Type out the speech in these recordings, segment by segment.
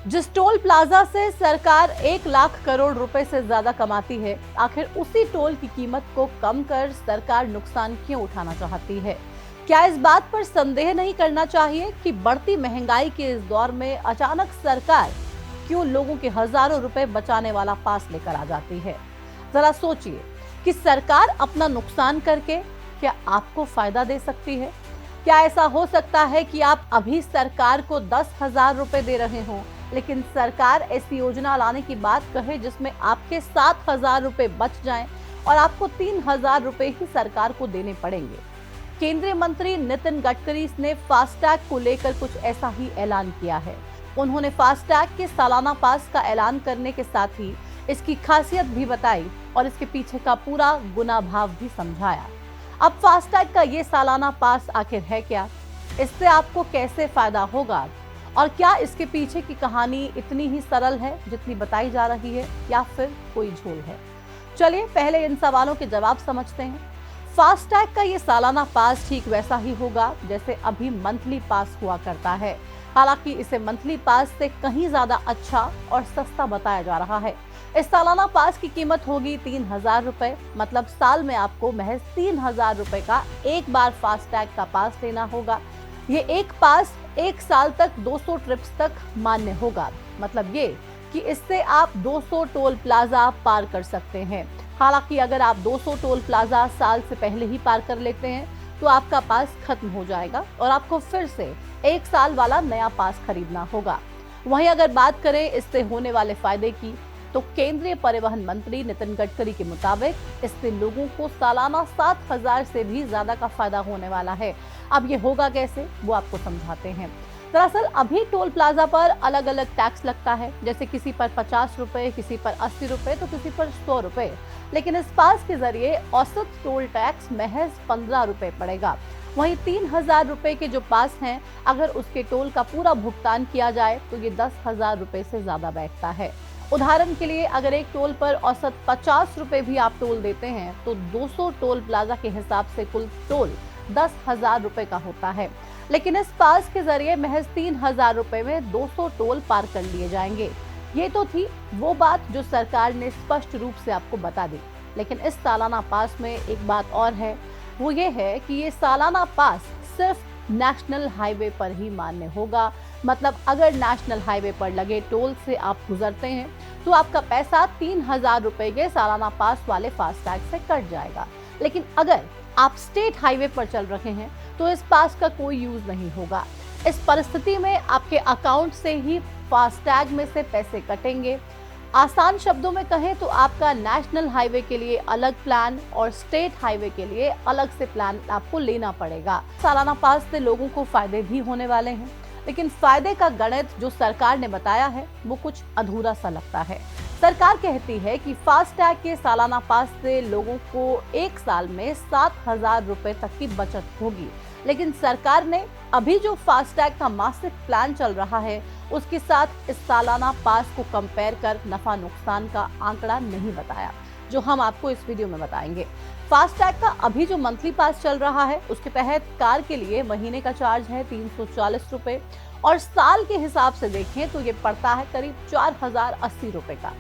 जिस toll plaza से सरकार 1 लाख करोड़ रुपए से ज्यादा कमाती है, आखिर उसी टोल की कीमत को कम कर सरकार नुकसान क्यों उठाना चाहती है? क्या इस बात पर संदेह नहीं करना चाहिए कि बढ़ती महंगाई के इस दौर में अचानक सरकार क्यों लोगों के हजारों रुपए बचाने वाला पास लेकर आ जाती है? जरा सोचिए कि सरकार अपना नुकसान करके क्या आपको फायदा दे सकती है? क्या ऐसा हो सकता है कि आप अभी सरकार को 10,000 रुपए दे रहे हों, लेकिन सरकार ऐसी योजना लाने की बात कहे जिसमें आपके 7,000 रुपए बच जाएं और आपको 3,000 रुपए ही सरकार को देने पड़ेंगे? केंद्रीय मंत्री नितिन गडकरी ने फास्टैग को लेकर कुछ ऐसा ही ऐलान किया है। उन्होंने फास्टैग के सालाना पास का ऐलान करने के साथ ही इसकी खासियत भी बताई और इसके पीछे का पूरा गुना भाव भी समझाया। अब फास्टैग का ये सालाना पास आखिर है क्या? इससे आपको कैसे फायदा होगा? और क्या इसके पीछे की कहानी इतनी ही सरल है जितनी बताई जा रही है, या फिर कोई झोल है? चलिए पहले इन सवालों के जवाब समझते हैं। फास्टैग का ये सालाना पास ठीक वैसा ही होगा जैसे अभी मंथली पास हुआ करता है। हालांकि इसे मंथली पास से कहीं ज्यादा अच्छा और सस्ता बताया जा रहा है। इस सालाना पास की कीमत होगी 3,000 रुपए, मतलब साल में आपको महज 3,000 रुपए का एक बार फास्टैग का पास लेना होगा। ये एक पास 1 साल तक 200 ट्रिप्स तक मान्य होगा। मतलब ये कि इससे आप 200 टोल प्लाजा पार कर सकते हैं। हालांकि अगर आप 200 टोल प्लाजा साल से पहले ही पार कर लेते हैं तो आपका पास खत्म हो जाएगा और आपको फिर से 1 साल वाला नया पास खरीदना होगा। वहीं अगर बात करें इससे होने वाले फायदे की, तो केंद्रीय परिवहन मंत्री नितिन गडकरी के मुताबिक इससे लोगों को सालाना 7,000 से भी ज्यादा का फायदा होने वाला है। अब ये होगा कैसे, वो आपको समझाते हैं। दरअसल अभी टोल प्लाजा पर अलग अलग टैक्स लगता है, जैसे किसी पर 50 रुपए, किसी पर 80 रुपए, तो किसी पर 100 रुपए। लेकिन इस पास के जरिए औसत टोल टैक्स महज 15 रुपए पड़ेगा। वहीं 3,000 रुपए के जो पास हैं, अगर उसके टोल का पूरा भुगतान किया जाए तो ये 10,000 रुपए से ज्यादा बैठता है। उदाहरण के लिए अगर एक टोल पर औसत 50 रुपए भी आप टोल देते हैं तो 200 टोल प्लाजा के हिसाब से कुल टोल 10,000 रुपए का होता है। लेकिन इस पास के जरिए महज 3,000 रुपए में 200 टोल पार कर लिए जाएंगे। ये तो थी वो बात जो सरकार ने स्पष्ट रूप से आपको बता दी। लेकिन इस सालाना पास में एक बात और है, वो ये है कि ये सालाना पास सिर्फ नेशनल हाईवे पर ही मान्य होगा। मतलब अगर नेशनल हाईवे पर लगे टोल से आप गुजरते हैं तो आपका पैसा 3,000 रुपए के सालाना पास वाले फास्टैग से कट जाएगा। लेकिन अगर आप स्टेट हाईवे पर चल रहे हैं तो इस पास का कोई यूज नहीं होगा। इस परिस्थिति में आपके अकाउंट से ही फास्टैग में से पैसे कटेंगे। आसान शब्दों में कहें तो आपका नेशनल हाईवे के लिए अलग प्लान और स्टेट हाईवे के लिए अलग से प्लान आपको लेना पड़ेगा। सालाना पास से लोगों को फायदे भी होने वाले हैं, लेकिन फायदे का गणित जो सरकार ने बताया है वो कुछ अधूरा सा लगता है। सरकार कहती है कि फास्टैग के सालाना पास से लोगों को 1 साल में 7,000 रुपए तक की बचत होगी। लेकिन सरकार ने अभी जो फास्टैग का मासिक प्लान चल रहा है उसके साथ इस सालाना पास को कंपेयर कर नफा नुकसान का आंकड़ा नहीं बताया, जो हम आपको इस वीडियो में बताएंगे। फास्टैग का अभी जो मंथली पास चल रहा है उसके तहत कार के लिए महीने का चार्ज है 340 रुपए और साल के हिसाब से देखें तो ये पड़ता है करीब 4,080 रुपए का।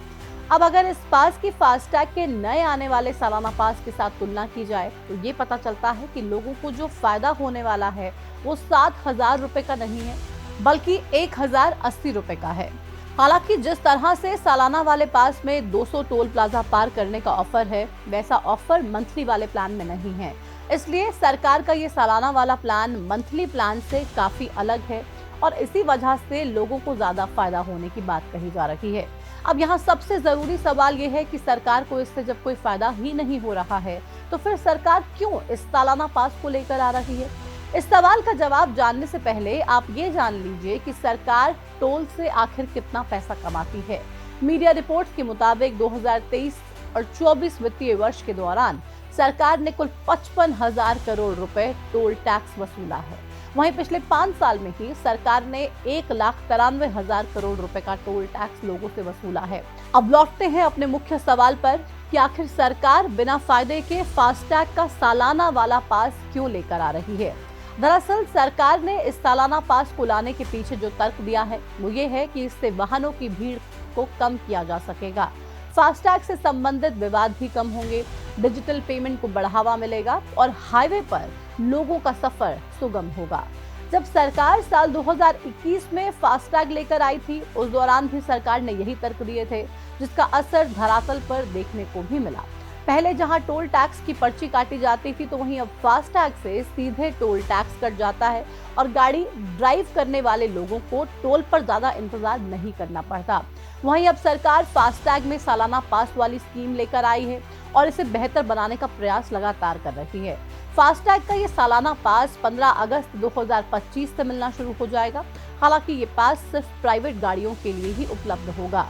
अब अगर इस पास की फास्टैग के नए आने वाले सालाना पास के साथ तुलना की जाए तो ये पता चलता है कि लोगों को जो फायदा होने वाला है वो 7,000 रुपए का नहीं है बल्कि 1,080 रुपए का है। हालांकि जिस तरह से सालाना वाले पास में 200 टोल प्लाजा पार करने का ऑफर है, वैसा ऑफर मंथली वाले प्लान में नहीं है। इसलिए सरकार का ये सालाना वाला प्लान मंथली प्लान से काफी अलग है और इसी वजह से लोगों को ज्यादा फायदा होने की बात कही जा रही है। अब यहाँ सबसे जरूरी सवाल ये है कि सरकार को इससे जब कोई फायदा ही नहीं हो रहा है तो फिर सरकार क्यों इस सालाना पास को लेकर आ रही है? इस सवाल का जवाब जानने से पहले आप ये जान लीजिए कि सरकार टोल से आखिर कितना पैसा कमाती है। मीडिया रिपोर्ट्स के मुताबिक 2023 और 24 वित्तीय वर्ष के दौरान सरकार ने कुल 55,000 करोड़ रुपए टोल टैक्स वसूला है। वहीं पिछले 5 साल में ही सरकार ने 1,93,000 करोड़ रुपए का टोल टैक्स लोगों से वसूला है। अब लौटते हैं अपने मुख्य सवाल पर कि आखिर सरकार बिना फायदे के फास्टैग का सालाना वाला पास क्यों लेकर आ रही है। दरअसल सरकार ने इस सालाना पास को लाने के पीछे जो तर्क दिया है वो ये है कि इससे वाहनों की भीड़ को कम किया जा सकेगा, फास्टैग से संबंधित विवाद भी कम होंगे, डिजिटल पेमेंट को बढ़ावा मिलेगा और हाईवे पर लोगों का सफर सुगम होगा। जब सरकार साल 2021 में फास्टैग लेकर आई थी, उस दौरान भी सरकार ने यही तर्क दिए थे, जिसका असर धरातल पर देखने को भी मिला। पहले जहां टोल टैक्स की पर्ची काटी जाती थी, तो वहीं अब फास्टैग से सीधे टोल टैक्स कट जाता है और गाड़ी ड्राइव करने वाले लोगों को टोल पर ज्यादा इंतजार नहीं करना पड़ता। वहीं अब सरकार फास्टैग में सालाना पास वाली स्कीम लेकर आई है और इसे बेहतर बनाने का प्रयास लगातार कर रही है। फास्टैग का ये सालाना पास 15 अगस्त 2025 से मिलना शुरू हो जाएगा। हालांकि ये पास सिर्फ प्राइवेट गाड़ियों के लिए ही उपलब्ध होगा।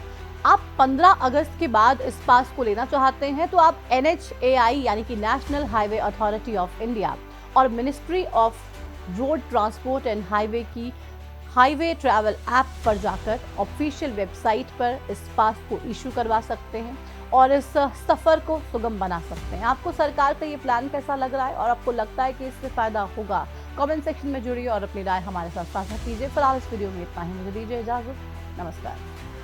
आप 15 अगस्त के बाद इस पास को लेना चाहते हैं तो आप NHAI यानी कि national highway authority of India और ministry of road transport and highway की हाईवे ट्रैवल ऐप पर जाकर ऑफिशियल वेबसाइट पर इस पास को इशू करवा सकते हैं और इस सफर को सुगम बना सकते हैं। आपको सरकार का ये प्लान कैसा लग रहा है और आपको लगता है कि इससे फायदा होगा? कमेंट सेक्शन में जुड़िए और अपनी राय हमारे साथ साझा कीजिए। फिलहाल इस वीडियो में इतना ही। मुझे दीजिए इजाजत। नमस्कार।